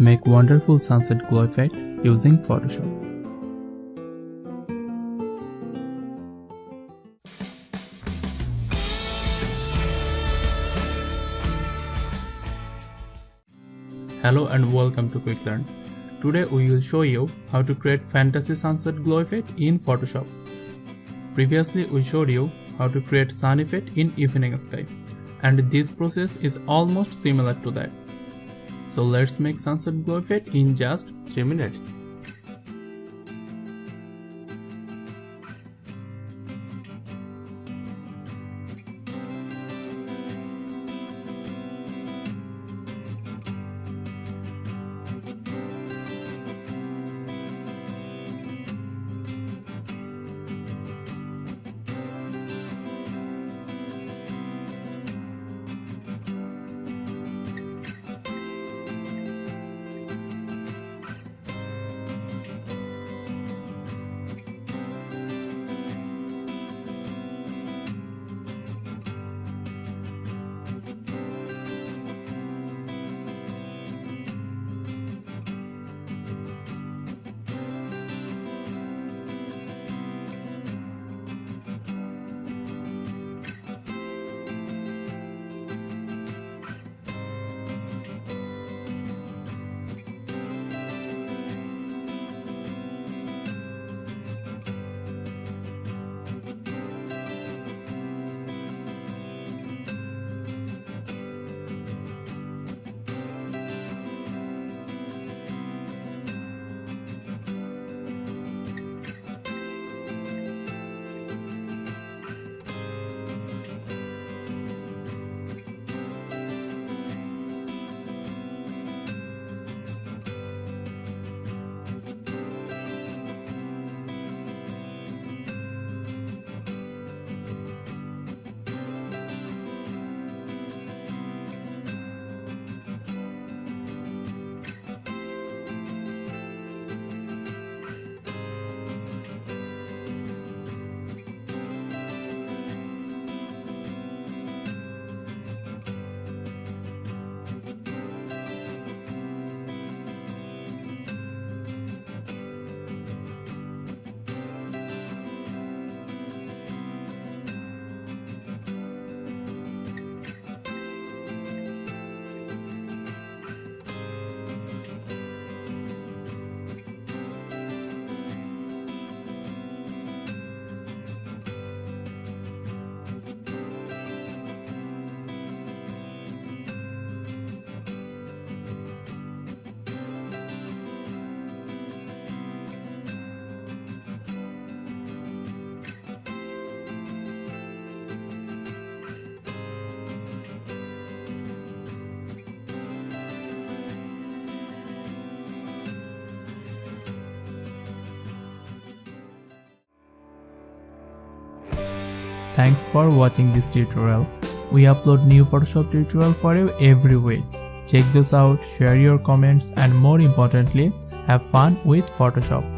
Make wonderful sunset glow effect using Photoshop. Hello and welcome to Quick Learn. Today we will show you how to create fantasy sunset glow effect in Photoshop. Previously we showed you how to create sun effect in evening sky, and this process is almost similar to that. So let's make sunset glow effect in just 3 minutes. Thanks for watching this tutorial. We upload new Photoshop tutorial for you every week. Check those out, share your comments, and more importantly, have fun with Photoshop.